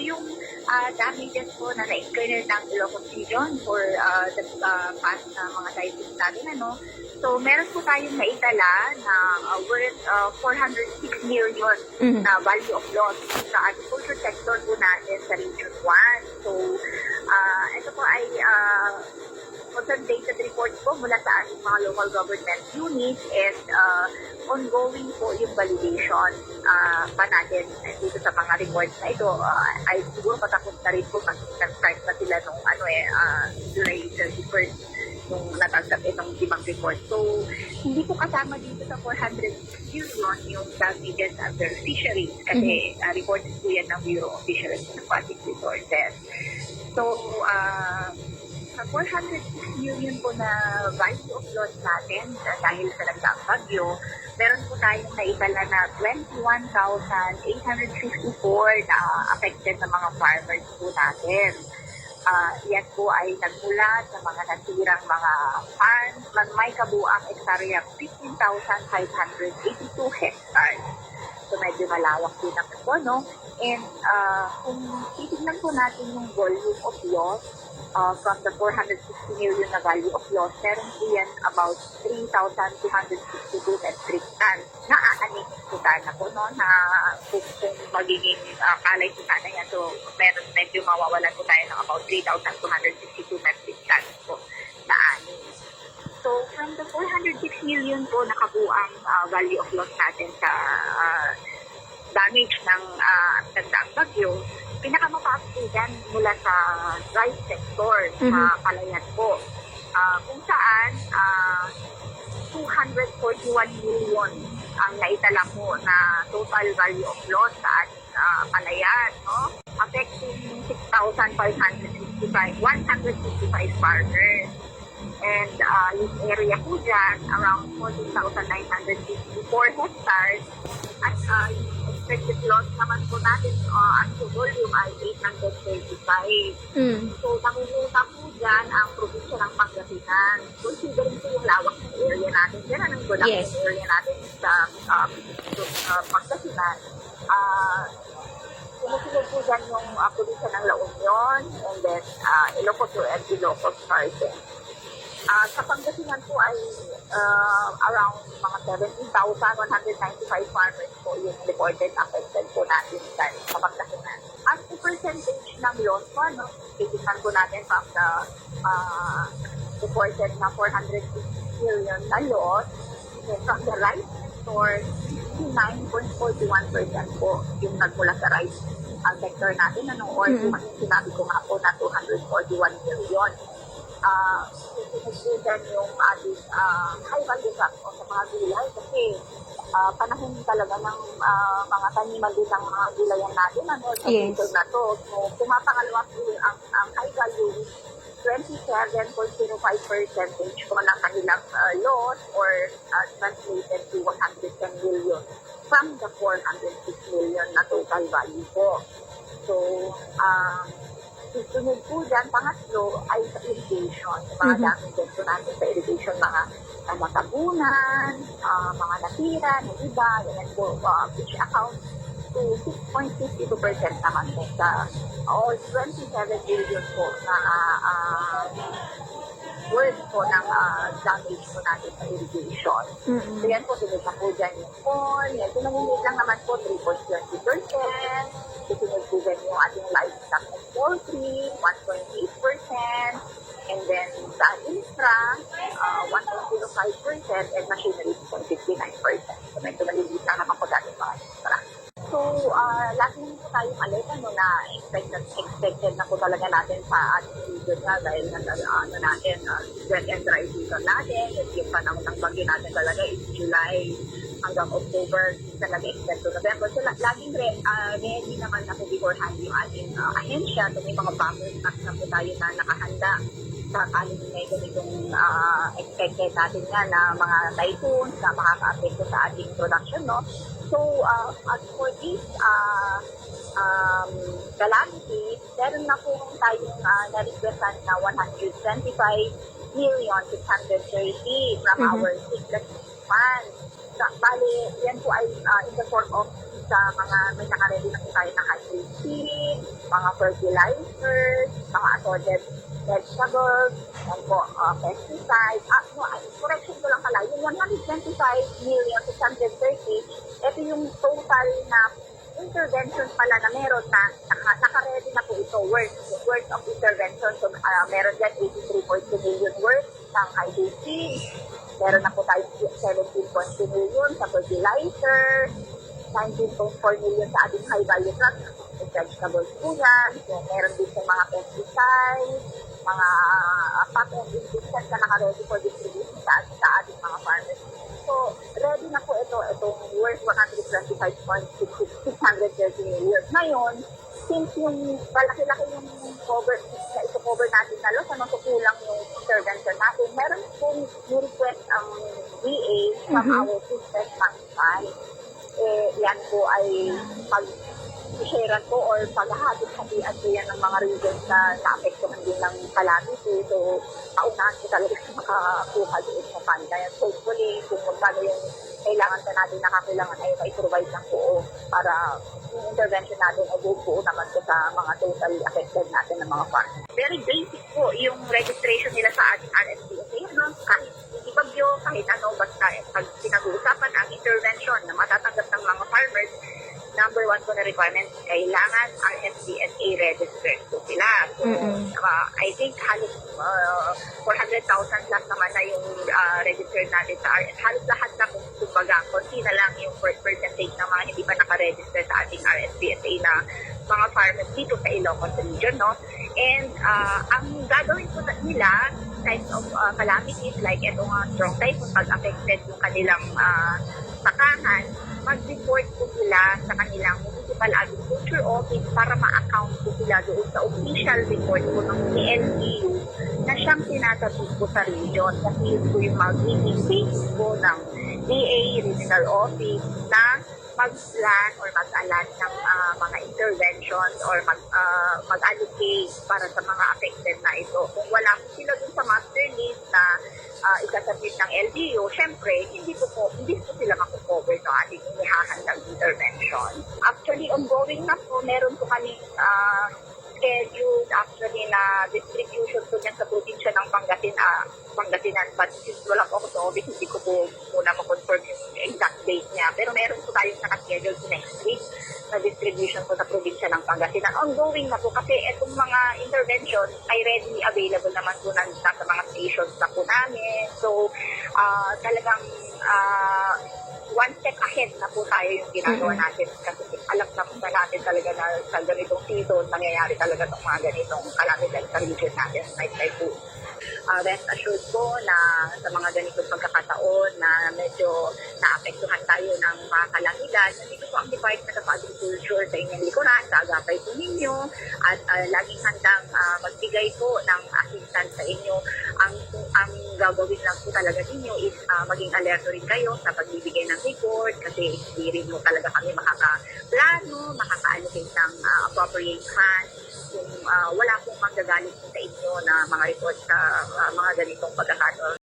yung damages po na na-incur ng Ilocos Region for the past na mga cycles natin, So, meron po tayong naitala na worth 406 million na value of loss sa agriculture sector po natin sa Region 1. So, ito po ay consolidated report po mula sa ating mga local government units and ongoing po yung validation pa natin dito sa mga reports na ito. Ay siguro patapos na rin po kasi nag-start na sila nung July 31st nung natanggap itong limang report. So, hindi po kasama dito sa 400 million yung damages under fisheries kasi reported po yan ng Bureau of Fisheries and Aquatic Resources. So, sa 406 million po na value of loss natin dahil sa nagdaang bagyo, meron po tayong naitala na 21,854 na affected na mga farmers po natin. Yan po ay nagmula sa mga nasirang mga farms na may kabuang ektaryang 15,582 hectares. So medyo malawak din ang ito, And kung titignan po natin yung volume of loss from the 460 million na value of loss, meron po yan about 3,262 metric tons na aanik po sana po, na kung magiging kalay po sana yan. So, medyo mawawalan po tayo ng about 3,262 metric tons po na anik. So, from the 406 million po na kabuang value of loss natin sa damage ng nagdaang bagyo, pinakamataas po dyan mula sa rice sector sa Palayan po. Kung saan 241 million ang naitala po na total value of loss sa ating Palayan, affecting 155 farmers. And yung area po dyan, around 14,954 hectares. At expected loss naman po natin ang volume ay 835. So, namumuta po dyan ang probinsya ng Pangasinan. Considering po yung lawak ng area natin, yan ang production area natin sa Pangasinan. Sumusunod po dyan yung probinsya ng La Union and then Ilocos Sur and Ilocos Norte. Sa Pangasinan po ay around mga 17,195 farmers po yung reported affected po natin sa Pangasinan. As the percentage ng loss po, titignan po natin from the reported na 460 million na loss, from the rice sector, 9.41% po yung nagmula sa rice sector natin, or sinabi ko nga po na 241 million. Susunod yung ating high value crop o sa mga gulay kasi panahon talaga ng mga taniman din ng mga gulayan natin sa season na to. So, pumapangalawa po ang high value 27.05% po ng kanilang loss or translated to 110 million from the 406 million na total value po. So, susunod po dyan, pangatlo ay sa irrigation. Mga damages po natin sa irrigation, mga matabunan, mga natira, ng iba, yan po, which account to 6.52% naman po sa all 27 billion po na worth po ng damage po natin sa irrigation. So yan po, sunod na po dyan yung corn, yan, pinanginit lang naman po 3.20%. Susunod po dyan yung ating livestock and poultry, 1.8%. And then sa infra, 1.05% and machinery, 0.59%. So medyo maliliit lang naman po dati mga infra. So, lagi naman po tayong alert na expected na po talaga natin sa ating season na dahil natin, wet and dry season natin. Yung panahon ng bagyo natin talaga is July hanggang October, talaga extend to November. So, laging ready naman na po beforehand yung ating ahensya. So, may mga buffer stocks na po tayo na nakahanda sa kaling may ganitong expected natin nga na mga typhoons na makaka-apekto sa ating production, So, as for this calamity, meron na po tayong na-requestan na 125,630 from our sickness fund. Bali, yan po ay in the form of sa mga may nakaredy na po tayo na high seed, mga fertilizers, mga assorted vegetables, and po, pesticides. Correction ko lang pala, yung 125,630,000, ito yung total na intervention pala na meron na naka-ready na po ito, worth of intervention. So, meron dyan 83.2 million worth ng IDC. Meron na po tayo 17.2 million sa fertilizer, 19.4 million sa ating high-value crops, vegetables po yan. So, meron din sa mga pesticides, mga patent ingredients na naka-ready for distribution sa ating mga farmers. So, ready na po itong worth 125.630 million. Ngayon, since yung malaki-laki yung cover natin na loss, kukulang yung intervention natin, meron pong request ang DA from our system fund. Yan po ay pag-sharean po or paghahati-hatian po yan ng mga regions na naapektuhan din ng calamity. So, paunahan po talaga makakuha doon sa fund. Kaya hopefully, kung magkano yung kailangan pa natin, nakakailangan ay mai-provide ng buo para yung intervention natin ay buo naman po sa mga totally affected natin ng mga farm. Very basic po yung registration nila sa ating RSPSA. Kahit hindi bagyo, kahit ano, basta pag pinag-uusapan ang intervention na matatanggap ng mga farmers, number one po na requirement, kailangan RSPSA registered po sila. So, I think halos 400,000 plus naman na yung registered natin sa RS. Halos lahat na kung kumbaga, konti na lang yung percentage ng mga hindi pa nakaregister sa ating RSPSA na mga farmers dito sa Ilocos region, no? And ang gagawin po nila, types of calamities like itong strong typhoon, pag affected yung kanilang sakahan, mag-report po sila sa kanilang Municipal Agriculture Office para ma-account po sila doon sa official report po ng PLCU na siyang sinasabit po sa region. Kasi yun po yung magiging basis po ng DA Regional Office na mag-plan or mag-alat ng mga interventions or mag-allocate para sa mga affected na ito. Kung wala po sila dun sa master list na ikasabit ng LGU, syempre, hindi po sila makukover ng ating inihahandang intervention. Actually, ongoing na po, meron po kami scheduled actually na distribution po niyan sa probinsya ng Pangasinan. But since wala po ako sa office, hindi ko po muna ma-confirm yung exact date niya. Pero meron po tayong naka-schedule next week na distribution po sa probinsya ng Pangasinan. Ongoing na po kasi itong mga intervention ay readily available naman po sa mga stations na po namin. So, talagang one step ahead na po tayo yung ginagawa natin kasi alam na natin talaga na sa ganitong season nangyayari talaga itong mga ganitong calamity sa region natin like typhoon. Rest assured po na sa mga ganitong pagkakataon na medyo naapektuhan tayo ng mga kalamidad, nandito po ang Department of Agriculture sa inyong likuran, sa agapay po ninyo at laging handang magbigay po ng assistance sa inyo. Ang gagawin lang po talaga ninyo is maging alerto rin kayo sa pagbibigay ng report kasi hindi rin mo talaga kami makakaplano, makaka-allocate ng appropriate funds kung wala pong manggagaling sa inyo na mga report sa mga ganitong pagkakataon.